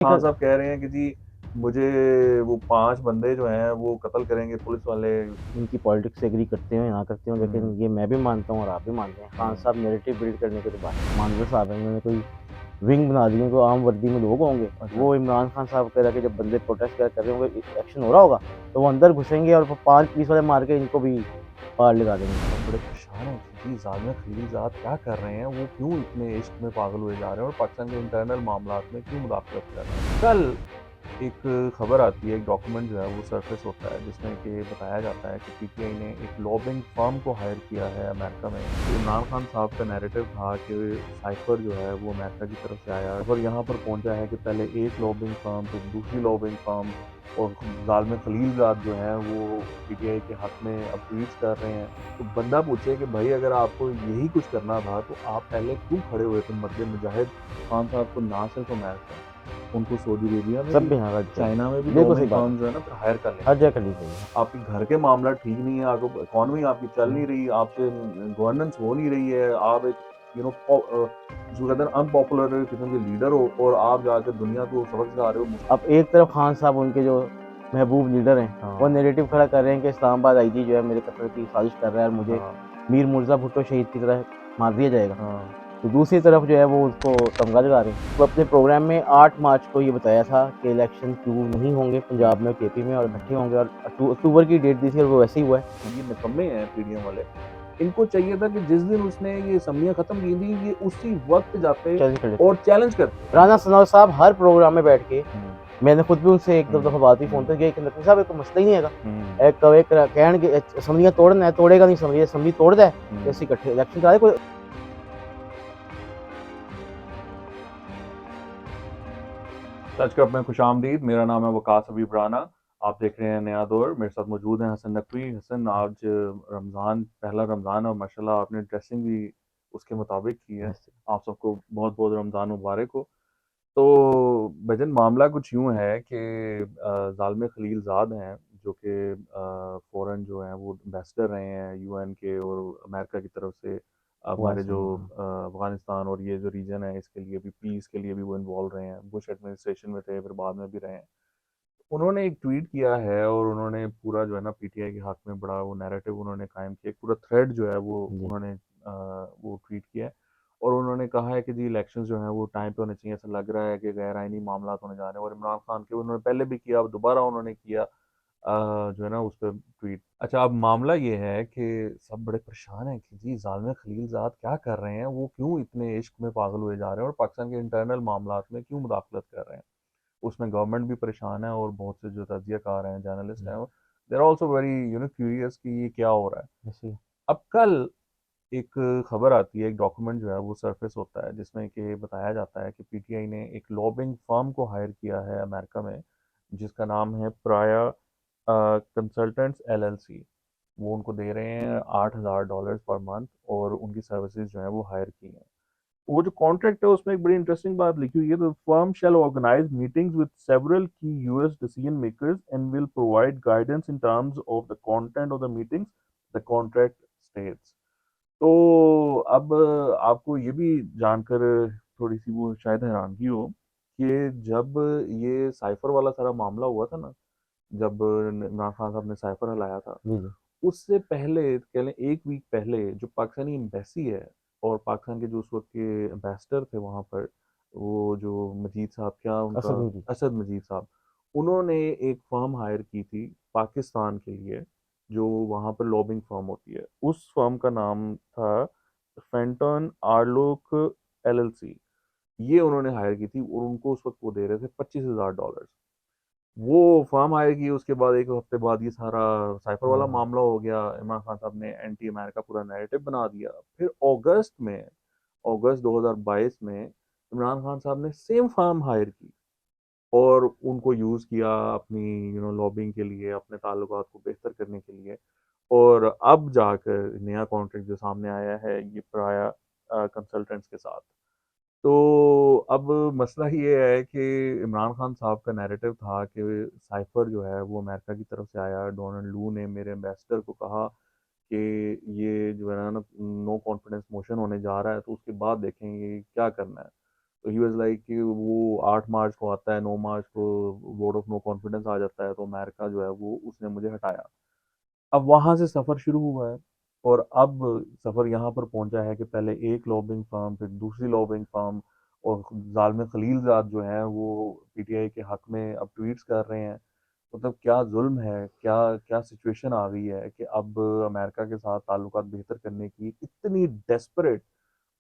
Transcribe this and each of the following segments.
खान साहब कह रहे हैं कि जी मुझे वो 5 बंदे जो हैं वो कत्ल करेंगे पुलिस वाले। इनकी पॉलिटिक्स से एग्री करते हो या ना करते हो, लेकिन ये मैं भी मानता हूँ और आप भी मानते हैं। खान साहब नैरेटिव बिल्ड करने के तो बात है। मानवर साहब हैं, उन्होंने कोई विंग बना दी है, कोई आम वर्दी में लोग होंगे। अच्छा। वो इमरान खान साहब कह रहा कि जब बंदे प्रोटेस्ट कर रहे होंगे, एक्शन हो रहा होगा, तो वो अंदर घुसेंगे और 5 पुलिस वाले मार के इनको भी पार लगा देंगे। सब बड़े परेशान हैं कि जी ज़ालिम खलीलज़ाद क्या कर रहे हैं, वो क्यों इतने इश्क में पागल हुए जा रहे हैं और पाकिस्तान के इंटरनल मामलात में क्यों मुदाखलत कर रहे हैं। कल एक खबर आती है, एक डॉक्यूमेंट जो है वो सरफेस होता है जिसमें कि बताया जाता है कि पीटीआई ने एक लॉबिंग फर्म को हायर किया है अमेरिका में। तो इमरान खान साहब का नैरेटिव था कि साइफर जो है वो अमेरिका की तरफ से आया और यहाँ पर पहुंचा है कि पहले एक लॉबिंग फर्म, फिर दूसरी लॉबिंग फर्म, और ज़ालिम खलीलज़ाद जो हैं वो पीटीआई के हक में अब ट्वीट्स कर रहे हैं। तो बंदा पूछे कि भाई अगर आपको यही कुछ करना था तो आप पहले क्यों खड़े हुए थे मद्दे मुजाहिद खान साहब को, ना सिर्फ अमेरिका, उनको सऊदी अरेबिया में सब भी, भी हाँ राइट चाहिए, चाइना में भी बिल्कुल सही लॉबिंग बात है। फर्म जो है ना फिर हायर कर हर लेनी जगह चाहिए। करनी चाहिए। आपके घर के मामला ठीक नहीं है, आपको इकोनॉमी आपकी चल नहीं रही, आपसे गवर्नेंस हो नहीं रही है, आप एक जिसको कहते हैं अनपॉपुलर किस्म के लीडर हो और आप जाकर दुनिया को सबक सिखा रहे हो। अब एक तरफ खान साहब उनके जो महबूब लीडर हैं, वो हाँ, नैरेटिव खड़ा कर रहे हैं कि इस्लामाबाद आईजी जो है मेरे कत्ल की साजिश कर रहा है और मुझे हाँ, मीर मुर्जा भुट्टो शहीद की तरह मार दिया जाएगा। हाँ। तो दूसरी तरफ जो है वो उसको तमगा लगा रहे हैं। वो अपने प्रोग्राम में 8 मार्च को ये बताया था कि इलेक्शन क्यों नहीं होंगे पंजाब में और केपी में और इकट्ठे होंगे, और अक्टूबर की डेट दी थी और वो वैसे ही हुआ है। ये निकम्मे हैं पीडीएम वाले। इनको चाहिए था कि जिस दिन उसने ये असम्बलियाँ खत्म की थी, ये उसी वक़्त जाते चैलेंज कर लेते। और चैलेंज करते राना इनको। सनोवर साहब हर प्रोग्राम में बैठ के, हुँ, मैंने खुद भी उनसे एक दो हुँ, दफ़ा बात हुई फ़ोन हुँ, पे कि नकवी साहब ये कोई मसला ही नहीं हैगा। हुँ, एक कहणगे असम्बलियाँ तोड़ना है, तोड़ेगा नहीं असम्बली, असम्बली तोड़दा है ते हुँ। असीं इकट्ठे इलेक्शन करा दे कोई। सच कप में खुशामदीद। मेरा नाम है वकास हबीब राना। आप देख रहे हैं नया दौर। मेरे साथ मौजूद हैं हसन नकवी। हसन, आज रमज़ान, पहला रमज़ान है और माशाल्लाह आपने ड्रेसिंग भी उसके मुताबिक की है। आप सबको बहुत-बहुत रमज़ान मुबारक हो। तो भजन मामला कुछ यूँ है कि ज़ालिम खलीलज़ाद हैं जो कि फ़ॉरेन जो हैं वो एम्बेसडर रहे हैं यूएन के और अमेरिका की तरफ से हमारे जो अफ़गानिस्तान में, हाँ। अफ़गानिस्तान और ये जो रीजन है इसके लिए भी, पीस के लिए भी वो इन्वॉल्व रहे हैं। बुश एडमिनिस्ट्रेशन में थे, फिर बाद में भी रहे हैं। उन्होंने एक ट्वीट किया है और उन्होंने पूरा जो है ना पीटीआई के हक में बड़ा वो नैरेटिव उन्होंने कायम किया। एक पूरा थ्रेड जो है वो जी। उन्होंने वो ट्वीट किया है और उन्होंने कहा है कि जी इलेक्शंस जो हैं वो टाइम पे होने चाहिए। ऐसा लग रहा है कि गैर आइनी मामलात होने जा रहे हैं और इमरान खान के उन्होंने पहले भी किया, अब दोबारा उन्होंने किया जो है ना उस पे ट्वीट। अच्छा, अब मामला ये है कि सब बड़े परेशान हैं कि जी ज़ालिम खलीलज़ाद क्या कर रहे हैं, वो क्यों इतने इश्क में पागल हुए जा रहे हैं और पाकिस्तान के इंटरनल मामलात में क्यों मुदाखलत कर रहे हैं। उसमें गवर्नमेंट भी परेशान है और बहुत से जो तज्ज़ियाकार हैं, जर्नलिस्ट जी, हैं, they are also very curious कि ये क्या हो रहा है। ऐसे ही। अब कल एक खबर आती है, एक डॉक्यूमेंट जो है वो सरफेस होता है जिसमें कि बताया जाता है कि पीटीआई ने एक लॉबिंग फर्म को हायर किया है अमेरिका में, जिसका नाम है प्राया कंसल्टेंट्स एलएलसी। वो उनको दे रहे हैं $8,000 पर मंथ और उनकी सर्विसेज जो है वो हायर की हैं। वो जो कॉन्ट्रैक्ट है उसमें एक बड़ी इंटरेस्टिंग बात लिखी हुई है, तो firm shall organize meetings with several की US decision makers and will provide guidance in terms of the content of the meetings, the contract states. तो अब आपको ये भी जानकर थोड़ी सी वो शायद हैरानगी हो कि जब ये साइफर वाला सारा मामला हुआ था ना, जब इमरान खान साहब ने साइफर हलाया था, जी, जी। उससे पहले कह लें 1 वीक पहले जो पाकिस्तानी एम्बेसी है और पाकिस्तान के जो उस वक़्त के एम्बेसडर थे वहाँ पर, वो जो मजीद साहब, क्या उनका, असद में जी। असद मजीद साहब, उन्होंने एक फ़र्म हायर की थी पाकिस्तान के लिए, जो वहाँ पर लॉबिंग फ़र्म होती है। उस फ़र्म का नाम था फेंटन आर्लोक एलएलसी। ये उन्होंने हायर की थी और उनको उस वक़्त वो दे रहे थे $25,000। वो फर्म आएगी, उसके बाद 1 हफ्ते बाद ये सारा साइफर वाला हाँ। मामला हो गया। इमरान खान साहब ने एंटी अमेरिका पूरा नैरेटिव बना दिया। फिर अगस्त 2022 में इमरान खान साहब ने सेम फर्म हायर की और उनको यूज़ किया अपनी लॉबिंग के लिए, अपने ताल्लुकात को बेहतर करने के लिए। और अब जाकर नया कॉन्ट्रैक्ट जो सामने आया है ये प्राया कंसल्टेंट्स के साथ। तो अब मसला ये है कि इमरान खान साहब का नैरेटिव था कि साइफर जो है वो अमेरिका की तरफ से आया। डोनाल्ड लू ने मेरे एम्बेसडर को कहा कि ये जो है ना नो कॉन्फिडेंस मोशन होने जा रहा है, तो उसके बाद देखेंगे क्या करना है। तो ही वाज लाइक कि वो 8 मार्च को आता है, 9 मार्च को वोट ऑफ नो कॉन्फिडेंस आ जाता है, तो अमेरिका जो है वो उसने मुझे हटाया। अब वहां से सफर शुरू हुआ है, और अब सफर यहाँ पर पहुंचा है कि पहले एक लॉबिंग फर्म, फिर दूसरी लॉबिंग फर्म, और जालिम खलीलजाद जो है वो पीटीआई के हक में अब ट्वीट्स कर रहे हैं। मतलब क्या जुल्म है, क्या क्या सिचुएशन आ गई है कि अब अमेरिका के साथ ताल्लुकात बेहतर करने की इतनी डेस्परेट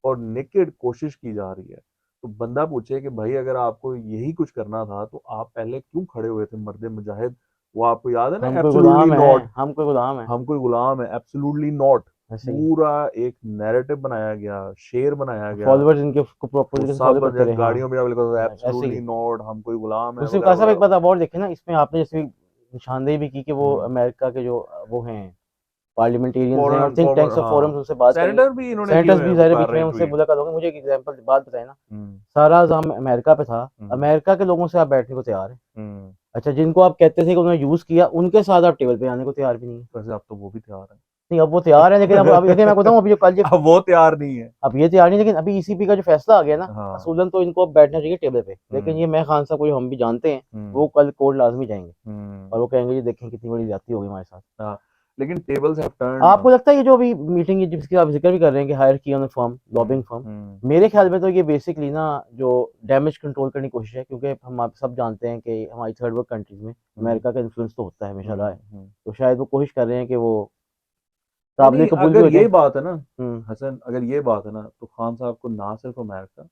और नेकेड कोशिश की जा रही है। तो बंदा पूछे कि भाई अगर आपको यही कुछ करना था तो आप पहले क्यों खड़े हुए थे मर्द मुजाहिद? वो आपको याद है ना, हम कोई एब्सोल्युटली गुलाम है, नॉट, हम कोई गुलाम है। हम कोई गुलाम है, एब्सोल्युटली नॉट। ऐसे ही पूरा एक नैरेटिव बनाया गया, शेर बनाया गया, फॉलोअर्स इनके को प्रॉपर वो तरीके से फॉलो सब करते रहे। हाँ, गाड़ियों में लिखा ऐसे ही एब्सोल्युटली नॉट, हम कोई गुलाम है, दूसरी वगैरह खासा एक वगैरह बात वगैरह। आप और देखें ना, इसमें आपने जैसे निशानदेही भी की कि वो हम्म। अमेरिका के जो वो हैं पार्लियामेंटेरियंस हैं और फॉरेन थिंक फॉरेन टैंक्स और हाँ, फोरम्स, उनसे बात करेंगे। सेनेटर भी इन्होंने किए सेनेटर्स हुए भी हैं, वो ज़ाहिर कर बीच रहे में हैं उनसे ट्वीट। मुलाकात होगी। मुझे एक एग्जांपल बात बताए ना, हम्म। सारा इल्ज़ाम अमेरिका पे था, हम्म। अमेरिका के लोगों से आप बैठने को तैयार हैं। हम्म। अच्छा, जिनको आप कहते थे कि उन्होंने यूज़ किया, उनके साथ आप टेबल पे आने को तैयार भी नहीं है। वैसे अब तो वो भी तैयार नहीं, अब वो तैयार है, लेकिन अब लेकिन मैं बताऊँ, अभी जो कल ये है। अब वो तैयार नहीं है। अब ये तैयार नहीं, लेकिन अभी ईसीपी का जो फैसला आ गया ना, हाँ। असूलन तो इनको अब बैठना चाहिए टेबल पे, लेकिन हम्म। ये मैं खान साहब को जो हम भी जानते हैं, वो हम्म। कल कोर्ट लाजमी जाएंगे हम्म। और वो कहेंगे ये देखें कितनी बड़ी ज्यादती हो गई हमारे साथ। हाँ, लेकिन टेबल्स हैव टर्न्ड आपको नाउ। लगता है ये जो अभी मीटिंग जिसकी आप जिक्र भी कर रहे हैं कि हायर किया उन्होंने फर्म, हम्म। लॉबिंग फर्म, हम्म। मेरे ख्याल में तो ये बेसिकली ना जो डैमेज कंट्रोल करने की कोशिश है, क्योंकि हम आप सब जानते हैं कि हमारी थर्ड वर्ल्ड कंट्रीज में हम्म। अमेरिका का इन्फ्लुएंस तो होता है, हमेशा रहा है। हम्म। तो शायद वो कोशिश कर रहे हैं कि वो नहीं काबिल नहीं, कबूल भी अगर हो ये जाए। बात है ना हम्म। हसन, अगर ये बात है ना, तो खान साहब को ना सिर्फ अमेरिका,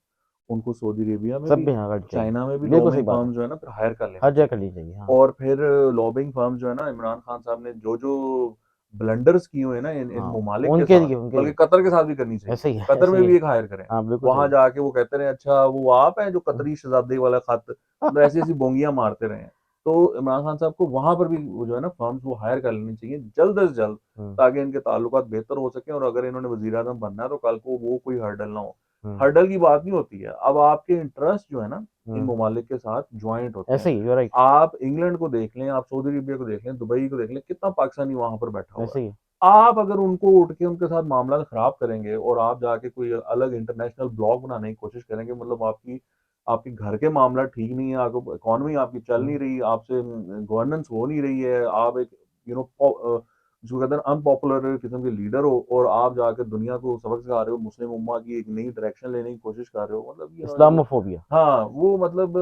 उनको सऊदी अरेबिया में सब भी, भी यहाँ करनी चाहिए। चाइना में भी बिल्कुल सही लॉबिंग बात है, फर्म जो है ना फिर हायर कर लेनी हर जगह चाहिए। करनी चाहिए। हाँ, और फिर लॉबिंग फर्म जो है ना, इमरान खान साहब ने जो जो ब्लंडर्स किए हुए हैं ना इन हाँ, ममालिक के उनके साथ, लिए, उनके बल्कि लिए कतर के साथ भी करनी चाहिए। ऐसे ही है, कतर ऐसे में ही भी है। एक हायर करें, हाँ, बिल्कुल सही वहां है। जाके वो कहते रहे अच्छा वो आप हैं जो हम्म। कतरी शहजादी वाला खत, मतलब ऐसी ऐसी बोंगियां मारते रहे हैं। तो इमरान खान साहब को वहां पर भी वो जो है ना फर्म्स वो हायर कर लेनी चाहिए जल्द अज जल्द, हम्म। ताकि इनके ताल्लुकात बेहतर हो सके, और अगर इन्होंने वजीर आजम बनना है तो कल को वो कोई हर्डल ना हो। हम्म। हर्डल की बात नहीं होती है, अब आपके इंटरेस्ट जो है ना इन हम्म। ममालिक के साथ ज्वाइंट होते हैं। ऐसे ही, यू राइट। आप इंग्लैंड को देख लें, आप सऊदी अरेबिया को देख लें, दुबई को देख लें, कितना पाकिस्तानी वहां पर बैठा हुआ ऐसे है। ही आप अगर उनको उठ के उनके साथ मामला खराब करेंगे और आप जाके कोई अलग इंटरनेशनल ब्लॉग बनाने की कोशिश करेंगे, मतलब आपकी आपके घर के मामला ठीक नहीं है, आपको इकोनॉमी आपकी चल नहीं रही, आपसे गवर्नेंस हो नहीं रही है, आप एक यू नो जो कहते हैं अनपॉपुलर किस्म के लीडर हो, और आप जाकर दुनिया को सबक सिखा रहे हो, मुस्लिम उम्मा की एक नई डायरेक्शन लेने की कोशिश कर रहे हो, मतलब वो, इस्लामोफोबिया। हाँ वो मतलब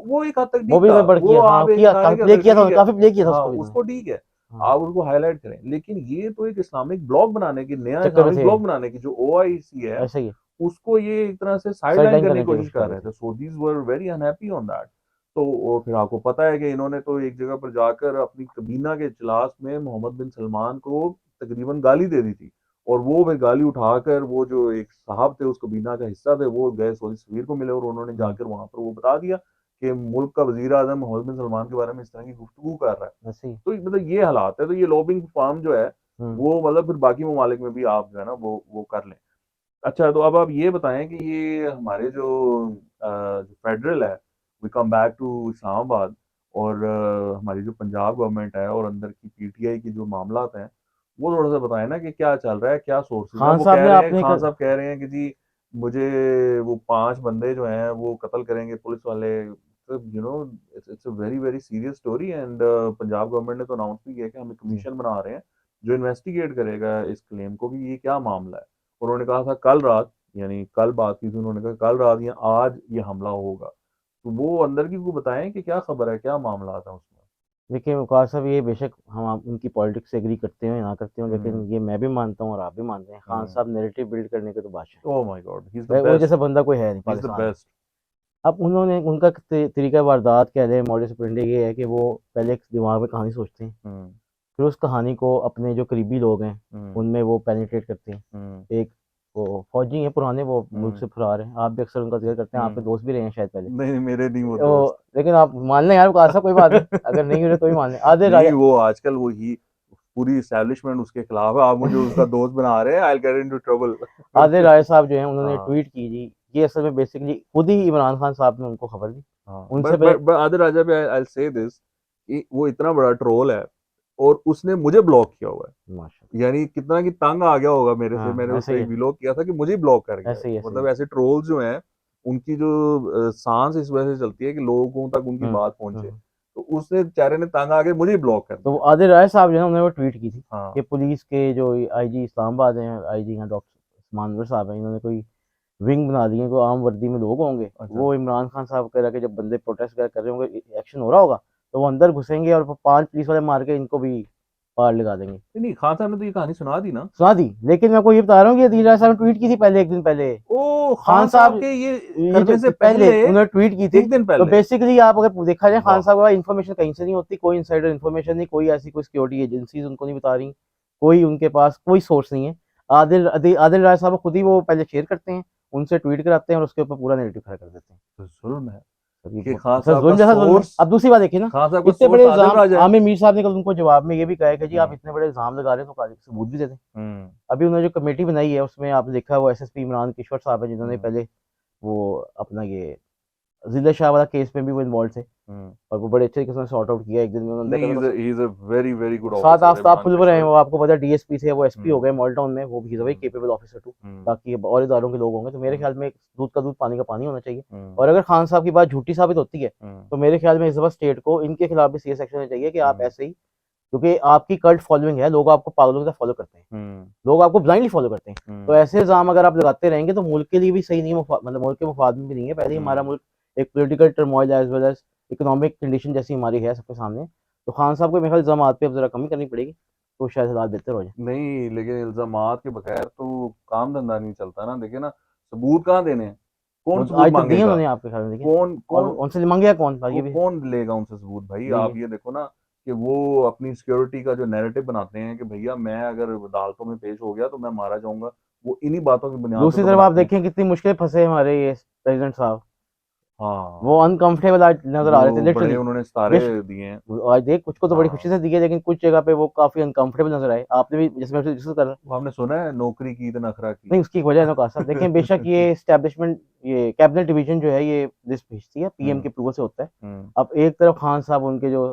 वो एक हद तक वो ठीक भी था, मैं बढ़ वो किया, हाँ आप एक किया, इशारे काफी के प्ले अंदर किया था, ठीक है, काफी प्ले किया था हाँ उसको भी उन्होंने। उसको ठीक है, हाँ, आप उसको हाईलाइट करें, लेकिन ये तो एक इस्लामिक ब्लॉग बनाने की, नया चक्कर में इस्लामिक थे, ब्लॉग बनाने की जो ओआईसी है, ऐसे ही उसको ये एक तरह से साइड साइड लाइन लाइन करने करने की की कोशिश कोशिश कर कर रहे रहे थे। थे। So these were very unhappy on that. तो और फिर आपको पता है कि इन्होंने तो एक जगह पर जाकर अपनी कबीना के इजलास में मोहम्मद बिन सलमान को तकरीबन गाली दे दी थी, और वो फिर गाली उठाकर वो जो एक साहब थे उस कबीना का हिस्सा थे, वो गए सऊदी सफीर को मिले, और उन्होंने हम्म। जाकर वहां पर वो बता दिया कि मुल्क का वजीर आजम मोहम्मद बिन सलमान के बारे में इस तरह की गुफ्तगू कर रहा है। ऐसे ही। तो मतलब ये हालात है, तो ये लॉबिंग फार्म जो है हम्म। वो मतलब फिर बाकी ममालिक में भी आप जो है ना वो कर लें। अच्छा, तो अब आप ये बताएं कि ये हमारे जो फेडरल है, we come back to Islamabad, और हमारी जो पंजाब गवर्नमेंट है और अंदर की पीटीआई की जो मामलात हैं, वो थोड़ा सा बताएं ना कि क्या चल रहा है, क्या सोर्सेज हैं। खान वो साहब कह ने रहे हैं, आपने खान साहब कह रहे हैं कि जी मुझे वो 5 बंदे जो हैं वो कत्ल करेंगे पुलिस वाले। तो it's a very very serious story, and Punjab government ने तो अनाउंस भी किया कि हम एक जी, कमीशन बना रहे हैं जो इन्वेस्टिगेट करेगा इस क्लेम को कि ये क्या मामला है। उन्होंने कहा था कल रात, यानी कल बात की थी, उन्होंने कहा कल रात या आज ये हमला होगा। तो वो अंदर की को बताएं कि क्या खबर है, क्या मामला था उसमें। देखिए वकार साहब, ये बेशक हम आप उनकी पॉलिटिक्स से एग्री करते हैं ना करते हो, लेकिन हम्म। ये मैं भी मानता हूँ और आप भी मानते हैं, खान हम्म। साहब नैरेटिव बिल्ड करने के तो बादशाह oh my God, he is the हैं। वो बेस्ट, जैसा बंदा कोई है नहीं ही इज द पाकिस्तान में। बेस्ट। अब उन्होंने उनका तरीका वारदात कह लें, मॉडस ऑपरेंडी ये है कि वो पहले एक दिमाग में कहानी सोचते हैं, हम्म। फिर उस कहानी को अपने जो करीबी लोग हैं हम्म। उनमें वो पेनिट्रेट करते हैं। हम्म। एक वो फौजी हैं पुराने, वो मुल्क हम्म। से फरार हैं, आप भी अक्सर उनका जिक्र करते हैं, आपके हम्म। दोस्त भी रहे हैं शायद पहले। नहीं मेरे नहीं वो दोस्त। तो लेकिन आप मान लें यार, वकार साहब कोई बात नहीं, अगर नहीं हो रहे तो भी मान लें, आधे नहीं राजा वो आजकल वो ही पूरी एस्टेब्लिशमेंट उसके खिलाफ है, आप मुझे उसका दोस्त बना रहे हैं, I will get into trouble. Adil Rai साहब जो हैं उन्होंने हाँ। ट्वीट की जी, ये असल में बेसिकली खुद ही इमरान खान साहब ने उनको खबर दी, हाँ, उनसे पहले। बट आदिल राजा पे आई से दिस कि वो इतना बड़ा ट्रोल है, और उसने मुझे ब्लॉक किया हुआ है, माशा, यानी कितना कि तंग आ गया होगा मेरे से, हाँ मैंने ऐसे उसका ही एक है, वीलॉग किया था कि मुझे ही ब्लॉक कर गया है। ऐसे ही, ऐसे ही मतलब ऐसे ट्रोल्स जो हैं उनकी जो सांस इस वजह से चलती है कि लोगों तक उनकी बात पहुंचे, तो उसने बेचारे ने तंग आके मुझे ही ब्लॉक कर तो दिया। आदिल राय साहब जो है उन्होंने वो ट्वीट की थी हाँ कि पुलिस के जो आईजी इस्लामाबाद हैं, आईजी हैं डॉक्टर मानवर साहब हैं, इन्होंने कोई विंग बना दी है, कोई आम वर्दी में लोग होंगे, अच्छा। वो इमरान खान साहब कह रहा कि जब बंदे प्रोटेस्ट कर रहे होंगे, एक्शन हो रहा होगा, तो वो अंदर घुसेंगे और 5 पुलिस वाले मार के इनको भी पार लगा देंगे। नहीं नहीं, खान साहब ने तो ये कहानी सुना दी ना। सुना दी, लेकिन मैं आपको ये बता रहा हूँ कि आदिल राय साहब ने ट्वीट की थी पहले, 1 दिन पहले। ओ, खान खान साहब साहब के ये ये करने से जो पहले पहले उन्होंने ट्वीट की थी, 1 दिन तो पहले। बेसिकली आप अगर देखा जाए खान वाह। साहब का इन्फॉर्मेशन कहीं से नहीं होती, कोई इनसाइडर इन्फॉर्मेशन नहीं, कोई ऐसी कोई सिक्योरिटी एजेंसीज उनको नहीं बता रही, कोई उनके पास कोई सोर्स नहीं है। आदिल राय साहब खुद ही वो पहले शेयर करते हैं, उनसे ट्वीट कराते हैं और उसके ऊपर पूरा नेरेटिव खड़ा कर देते हैं। तो जुल्म है सर ये कि बहुत खान सर साहब का जुल्म जैसा जुल्म है। सोर्स, अब दूसरी बात देखिए ना, खान साहब का इतने सोर्स बड़े आदिल इल्जाम राजा है। आमिर मीर साहब ने कल उनको जवाब में ये भी कहा है कि जी आप हम्म। इतने बड़े इल्जाम लगा रहे हैं तो कागज सबूत भी दे दें। हम्म। अभी उन्होंने जो कमेटी बनाई है उसमें आपने देखा है वो एसएसपी इमरान किशोर साहब है, जिन्होंने हम्म। पहले वो अपना ये जिला शाह वाला केस में भी वो इन्वॉल्व थे हम्म। और वो बड़े अच्छे तरीके से सॉर्ट आउट किया। एक दिन में उन्होंने देखा नहीं, मेरे he is a very very good को सात ऑफिसर आफ्ताब इमरान खुलवर हैं, किशोर। वो आपको पता है डीएसपी थे, वो एसपी हो हम्म। गए मॉल टाउन में, वो भी very hmm. Capable officer too. Hmm. बाकी और इदारों के लोग होंगे, तो मेरे हम्म। ख्याल में दूध का दूध पानी का पानी होना चाहिए। हम्म। और अगर खान साहब की बात झूठी साबित होती है हम्म। तो मेरे ख्याल में इस दफा स्टेट को इनके खिलाफ भी सीरियस एक्शन लेना चाहिए कि आप हम्म। ऐसे ही, क्योंकि आपकी कल्ट फॉलोइंग है, लोग आपको पागलों की तरह फॉलो करते हैं, हम्म। लोग आपको ब्लाइंडली फॉलो करते हैं। तो हम्म। ऐसे इल्जाम अगर आप लगाते रहेंगे तो मुल्क के लिए भी सही नहीं है, मतलब मुल्क के मुफाद में भी नहीं है। पहले ही हमारा हम्म। मुल्क एक political turmoil as well as economic condition जैसी हमारी है सबके सामने। तो खान साहब को मेरे ख्याल इल्जाम पे अब जरा कमी करनी पड़ेगी, तो शायद हालात बेहतर हो जाए। नहीं, लेकिन इल्जामात के बगैर तो काम धंधा नहीं चलता ना। देखिए ना, सबूत कहाँ देने हैं, कौन वो सबूत आज तक दिए मांगेगा, उन्होंने आपके ख्याल में, देखिए, कौन और कौन उनसे मांगे कौन, ये भी कौन लेगा उनसे सबूत भाई। यही आप है। ये देखो ना कि वो अपनी सिक्योरिटी का जो नैरेटिव बनाते हैं कि भैया मैं अगर अदालतों में पेश हो गया तो मैं मारा जाऊंगा, वो इन्हीं बातों की बुनियाद पे दूसरी तो तरफ आप बनाते हैं। देखें कितनी मुश्किल फंसे हमारे ये प्रेसिडेंट साहब, वो हाँ, अनकंफर्टेबल आज नजर आ रहे थे जो बड़े लिटरली। उन्होंने सितारे दिए हैं। आज देख कुछ को तो बड़ी खुशी हाँ, से दी है, लेकिन कुछ जगह पे वो काफी अनकंफर्टेबल नजर आए। आपने भी जिसमें डिस्कस कर रहे हैं। वो आपने सुना है नौकरी की तो नखरा की। नहीं उसकी एक वजह है ना काश साहब, देखें बेशक ये एस्टेब्लिशमेंट, ये कैबिनेट डिवीजन जो है ये लिस्ट भेजती है, पीएम के हम्म। अप्रूवल से होता है। हम्म। अब एक तरफ खान साहब उनके जो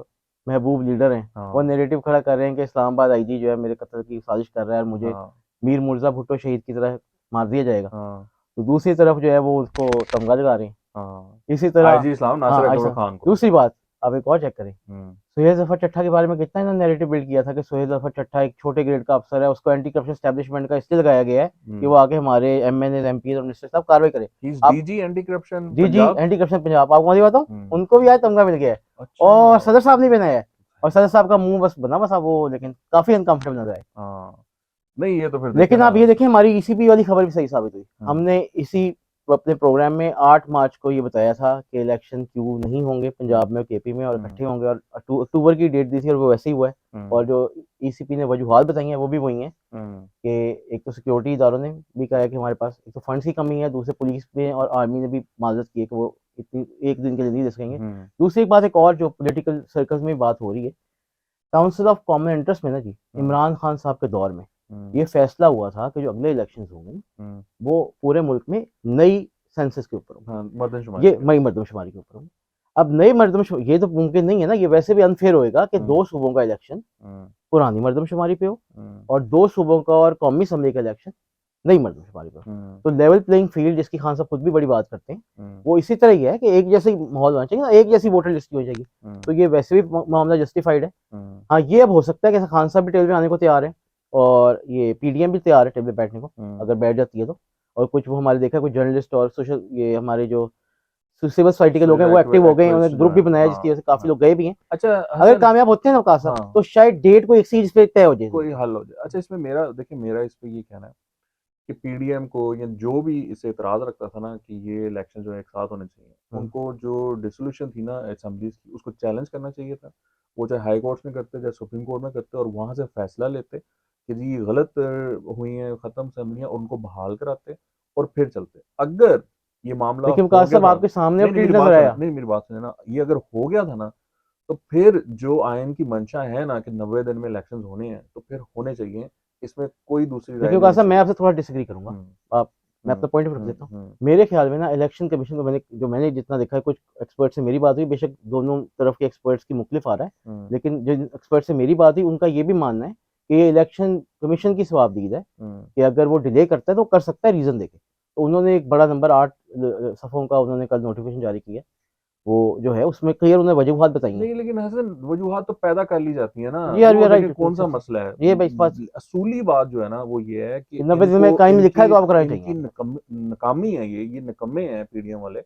महबूब लीडर हैं वो हाँ। नेरेटिव खड़ा कर रहे हैं कि इस्लामाबाद आईजी जो है मेरे कत्ल की साजिश कर रहा है और मुझे हाँ। मीर मुर्जा भुट्टो शहीद की तरह मार दिया जाएगा। हाँ। तो दूसरी तरफ जो है वो उसको तमगा लगा रहे हैं। हाँ। इसी तरह आईजी इस्लाम नासिर हाँ अकबर ऐसा। खान को। दूसरी बात, आप एक और चेक करें, हम्म। सुहेल जफर चट्टा के बारे में कितना इन्होंने नैरेटिव बिल्ड किया था कि सुहेल जफर चट्टा एक छोटे ग्रेड का अफसर है, उसको एंटी करप्शन एस्टेब्लिशमेंट का इसलिए लगाया गया है कि वो आगे हमारे एमएनए एमपी और मिनिस्टर साहब कार्रवाई करे। ही इज आप डीजी एंटी करप्शन जी जी पंजाब। एंटी करप्शन पंजाब, आपको मैं बताऊं, हम्म। उनको भी आज तमगा मिल गया है अच्छा। और सदर साहब ने बनाया है। और सदर साहब का मुंह बस बना बसा वो, लेकिन काफी अनकंफर्टेबल नजर आए। हाँ, नहीं ये तो फिर देखे लेकिन ना। आप ये देखें हमारी ईसीपी वाली खबर भी सही साबित हुई। हाँ। हमने इसी अपने प्रोग्राम में 8 मार्च को ये बताया था कि इलेक्शन क्यों नहीं होंगे पंजाब में और केपी में और इकट्ठे होंगे, और अक्टूबर की डेट दी थी और वो वैसे ही हुआ है। और जो ईसीपी ने वजूहात बताई हैं वो भी वही हैं कि एक तो सिक्योरिटी इदारों ने भी कहा है कि हमारे पास एक तो फंड्स की कमी है, दूसरे पुलिस में और आर्मी ने भी माजरत की है कि वो इतनी एक दिन के लिए नहीं दे सकेंगे। दूसरी एक बात, एक और जो पॉलिटिकल सर्कल्स में बात हो रही है, काउंसिल ऑफ कॉमन इंटरेस्ट में ना जी, इमरान खान साहब के दौर में ये फैसला हुआ था कि जो अगले इलेक्शंस होंगे ना वो पूरे मुल्क में नई सेंसस के ऊपर होंगे, मर्दमशुमारी ये के। नई मर्दमशुमारी के ऊपर होंगे। अब नई मर्दमशुमारी ये तो मुमकिन नहीं है ना, ये वैसे भी अनफेयर होएगा कि 2 सूबों का इलेक्शन पुरानी मर्दमशुमारी पे हो और 2 सूबों का और कौमी असम्बली का इलेक्शन नई मर्दमशुमारी पे हो। तो लेवल प्लेइंग फील्ड, जिसकी खान साहब खुद भी बड़ी बात करते हैं, वो इसी तरह ही है कि एक जैसे ही माहौल होना चाहिए ना, एक जैसी वोटर लिस्ट हो जाएगी। तो ये वैसे भी मामला जस्टिफाइड है। हाँ ये अब हो सकता है कि खान साहब भी टेबल पे आने को तैयार है और ये पीडीएम भी तैयार है टेबल पे बैठने को, अगर बैठ जाती है तो। और कुछ वो हमारे देखा कुछ जर्नलिस्ट और सोशल ये हमारे जो सिविल सोसाइटी के लोग हैं वो एक्टिव हो गए हैं, उन्होंने ग्रुप भी बनाया जिसकी वजह से काफी लोग गए भी हैं। अच्छा अगर हसन। कामयाब होते हैं ना वकास साहब हाँ, तो शायद डेट को एक सीट पे तय हो जाए, कोई हल हो जाए। अच्छा, इसमें मेरा देखिए, मेरा इस पे ये कहना है कि पीडीएम को या जो भी इसे इतराज रखता था ना कि ये इलेक्शन जो है एक साथ होने चाहिए, उनको जो डिसोल्यूशन थी ना असेंबलीज की उसको चैलेंज करना चाहिए था। वो चाहे हाई कोर्ट में करते चाहे सुप्रीम कोर्ट में करते और वहां से फैसला लेते कि जी गलत हुई हैं खत्म असेंबलियां, उनको बहाल कराते और फिर चलते। अगर ये मामला लेकिन हो वकास गया साहब था, आपके सामने नहीं अब नहीं ट्वीट मेरी नजर बात सुने, आया। नहीं मेरी बात सुने ना, ये अगर हो गया था ना तो फिर जो आयन की मंशा है ना कि 90 दिन में इलेक्शन होने हैं तो फिर होने चाहिए। इसमें कोई दूसरी राय देखिए नहीं वकास होनी साहब मैं चाहिए। आपसे थोड़ा डिसएग्री करूंगा। आप मैं अपना पॉइंट ऑफ रख देता हूँ। मेरे ख्याल में ना इलेक्शन कमीशन को मैंने जितना देखा है, कुछ एक्सपर्ट से मेरी बात हुई, बेशक दोनों तरफ के एक्सपर्ट्स की मुख्तलिफ आ रहा है, लेकिन जो एक्सपर्ट से मेरी बात हुई उनका ये भी मानना है कि ये इलेक्शन कमीशन की सवाबदीद है कि अगर वो डिले करता है तो कर सकता है रीजन देके। तो उन्होंने एक बड़ा नंबर 8 सफ़ों का उन्होंने कल नोटिफिकेशन जारी किया। वो जो है उसमें क्लियर उन्होंने वजूहात बताई हैं। नहीं, लेकिन हसन वजूहात तो पैदा कर ली जाती है ना, जी आर वी वो आर देखें राइट, कौन सा मसला है। ये भाई इस बात असूली बात जो है ना वो ये है कि 90 दिन इनको, में कहीं लिखा है इनकी तो आपको करानी चाहिए। इनकी नाकामी है, ये निकम्मे हैं पीडीएम वाले।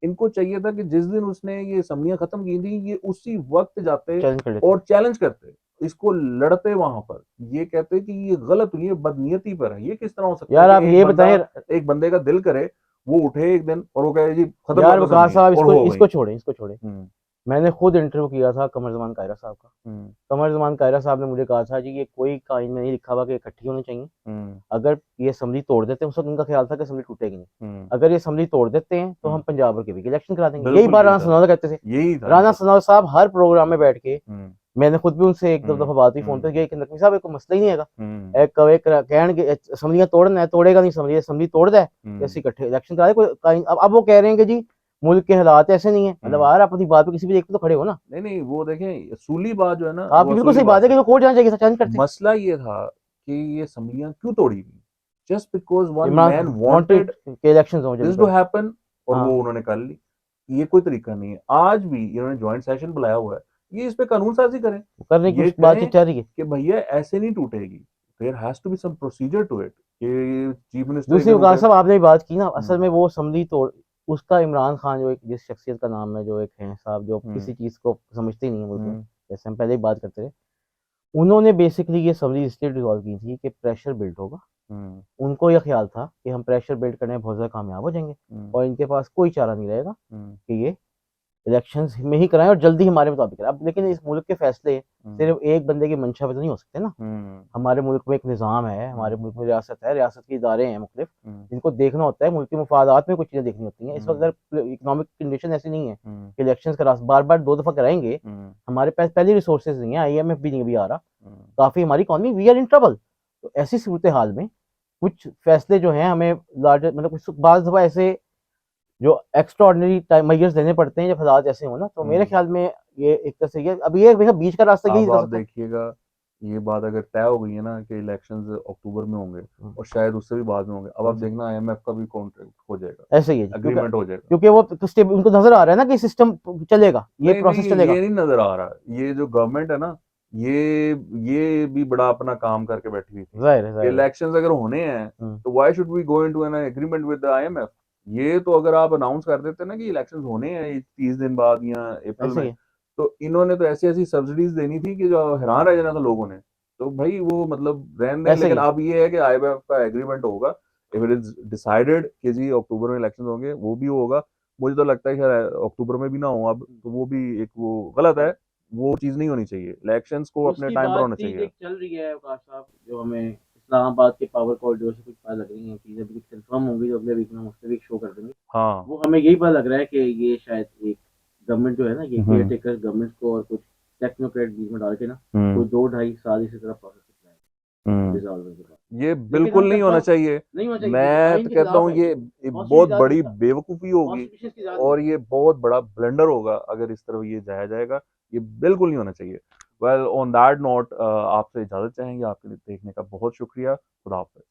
इनको चाहिए था कि जिस दिन उसने ये असम्बलियां खत्म की थी, ये उसी वक्त जाते चैलेंज कर लेते। और चैलेंज करते, इसको लड़ते वहां पर, ये कहते कि ये गलत हुई है, बदनीयती पर है। ये किस तरह हो सकता है यार आप कि ये बताएं, एक बंदे का दिल करे, वो उठे एक दिन और वो कहे जी खत्म कर यार दो वकार असम्बलियां, साहब और इसको हो गई। इसको छोड़ें, इसको छोड़ें। हम्म। मैंने खुद इंटरव्यू किया था कमर ज़मान कायरा साहब का। हम्म। कमर ज़मान कायरा साहब ने मुझे कहा था जी ये कोई कानून में नहीं लिखा हुआ कि इकट्ठी होनी चाहिए। हम्म। अगर ये असेंबली तोड़ देते हैं, उस वक्त उनका ख्याल था कि असेंबली टूटेगी नहीं। हम्म। अगर ये असेंबली तोड़ देते हैं तो हम हम्म। पंजाब और के इलेक्शन करा देंगे। यही बिल्कुल बात यही राना था, सनौदा कहते थे। यही था राना इनका। सनौदा साहब हर प्रोग्राम में बैठ के, हम्म। मैंने खुद भी उनसे एक दो हम्म। दफा बात हुई फोन पे, हम्म। कि नकवी साहब एक मसला ही नहीं है। हम्म। एक कहणगे असम्बलियां तोड़ना है, तोड़ेगा नहीं असम्बली, असम्बली तोड़ दे कि हम्म। ਅਸੀਂ इकट्ठे इलेक्शन करा दे कोई अब वो कह रहे हैं कि जी मुल्क के हालात ऐसे नहीं है। मतलब हम्म। यार आप अपनी बात पे किसी भी एक पे तो खड़े हो ना। नहीं नहीं, वो देखें असूली बात जो है ना, वो आपकी बिल्कुल असूली सही बात बात है है। कि वो कोर्ट जाना चाहिए था, चैलेंज करते। मसला ये था कि ये असम्बलियां क्यों तोड़ी गई, just because one Imran man wanted wanted के इलेक्शन हो जल्दी दिस टू करें। हैपन, और हाँ, वो उन्होंने कर ली। ये कोई तरीका नहीं है। आज भी इन्होंने ज्वाइंट सेशन बुलाया हुआ है, ये इस पे कानून साजी करें, वो करने की ये कुछ बातचीत कहें चल रही है। कि भैया ऐसे नहीं टूटेगी, there has to be some procedure to it, कि चीफ मिनिस्टर एक दूसरी दिन वकार उठे। साहब आपने भी बात की ना, असल हम्म। में वो असम्बली तोड़, उसका इमरान खान जो एक जिस शख्सियत का नाम है, जो एक है साहब जो हम्म। किसी चीज़ को समझते ही नहीं है मुल्क में, हम्म। जैसे हम पहले ही बात करते रहे, उन्होंने बेसिकली ये असम्बली इसलिए डिसॉल्व की थी कि प्रेशर बिल्ड होगा। हम्म। उनको यह ख्याल था कि हम प्रेशर बिल्ड करने में बहुत ज़्यादा कामयाब हो जाएंगे हम्म। और इनके पास कोई चारा नहीं रहेगा हम्म। कि ये इलेक्शंस में ही कराएं और जल्दी हमारे मुताबिक कराएं। अब लेकिन इस मुल्क के फैसले हम्म। सिर्फ एक बंदे की मंशा पे तो नहीं हो सकते ना। हम्म। हमारे मुल्क में एक निज़ाम है, हमारे मुल्क में रियासत है, रियासत के इदारे हैं मुख्तलिफ, हम्म। जिनको देखना होता है, मुल्क के मफादात में कुछ चीज़ें देखनी होती हैं। इस वक्त हम्म। अगर इकनॉमिक कंडीशन ऐसी नहीं है हम्म। कि इलेक्शन करा बार बार 2 दफ़ा कराएंगे, हम्म। हमारे पास पहले रिसोर्सेज नहीं है, IMF भी नहीं अभी आ रहा, हम्म। काफ़ी हमारी economy we are in trouble. तो ऐसी सूरत हाल में कुछ फैसले जो हैं हमें लार्जर, मतलब कुछ बाज़ दफ़ा ऐसे जो एक्स्ट्राऑर्डिनरी टाइम मेजर्स लेने पड़ते हैं जब हालात ऐसे हो ना, तो मेरे हम्म। ख्याल में ये एक तरह से ये अब ये भैया बीच का रास्ता यही अब निकल आप सकता है। देखिएगा, ये बात अगर तय हो गई है ना कि इलेक्शंस अक्टूबर में होंगे, हम्म, और शायद उससे भी बाद में होंगे, अब आप हम्म, देखना आईएमएफ का भी कॉन्ट्रैक्ट हो जाएगा, ऐसे ही है जी, क्योंकि एग्रीमेंट हो जाएगा। क्योंकि वो तो स्टेप उनको नजर आ रहा है ना कि सिस्टम चलेगा, ये नहीं नहीं, प्रोसेस चलेगा। ये नहीं नजर आ रहा, ये जो गवर्नमेंट है ना, ये भी बड़ा अपना काम करके बैठी हुई थी जाहिर है, कि जाहिर है। इलेक्शंस अगर होने हैं हम्म, तो why should we go into an agreement with the IMF. ये तो अगर आप अनाउंस कर देते ना कि इलेक्शंस होने हैं 30 दिन बाद या अप्रैल ऐसे ही में, है, तो इन्होंने तो ऐसी ऐसी सब्सिडीज देनी थी कि जो हैरान रह जाना था लोगों ने। तो भाई वो मतलब रहने दें, ऐसे ही लेकिन है। अब ये है कि आईएमएफ का एग्रीमेंट होगा, इफ इट इज डिसाइडेड कि जी अक्टूबर में इलेक्शन होंगे, वो भी होगा। मुझे तो लगता है कि शायद अक्टूबर में भी ना हो अब, तो वो भी एक वो गलत है। वो चीज़ नहीं होनी चाहिए, इलेक्शंस को अपने उसकी टाइम पर होना बातचीत चाहिए। एक चल रही है आकाश साहब, जो हमें इस्लामाबाद के पावर कॉरिडोर से कुछ पता लग रही है, चीज़ें अभी कंफर्म होंगी तो अगले वीक में मुझसे भी शो कर देंगे। हाँ। वो हमें यही पता लग रहा है कि ये शायद एक गवर्नमेंट जो है ना, ये केयर हम्म। टेकर गवर्नमेंट को और कुछ टेक्नोक्रेट बीच में डाल के ना कोई हम्म। 2 ढाई साल इसी तरह प्रोसेस चलाएगा हम्म। रिजॉल्व होने के बाद। ये लेकिन हम बिल्कुल नहीं होना कंफर्म चाहिए। नहीं होना चाहिए, देखिए मैं आइन तो के कहता खिलाफ हूँ है, ये कॉन्स्टिट्यूशन बहुत की बड़ी इजाजत बेवकूफ़ी होगी, कॉन्स्टिट्यूशन की इजाजत और ये बहुत बड़ा ब्लंडर होगा अगर इस तरह ये जाया जाएगा। ये बिल्कुल नहीं होना चाहिए। वेल, ऑन दैट नोट आपसे इजाज़त चाहेंगे। आपके देखने का बहुत शुक्रिया। खुदा हाफ़िज़।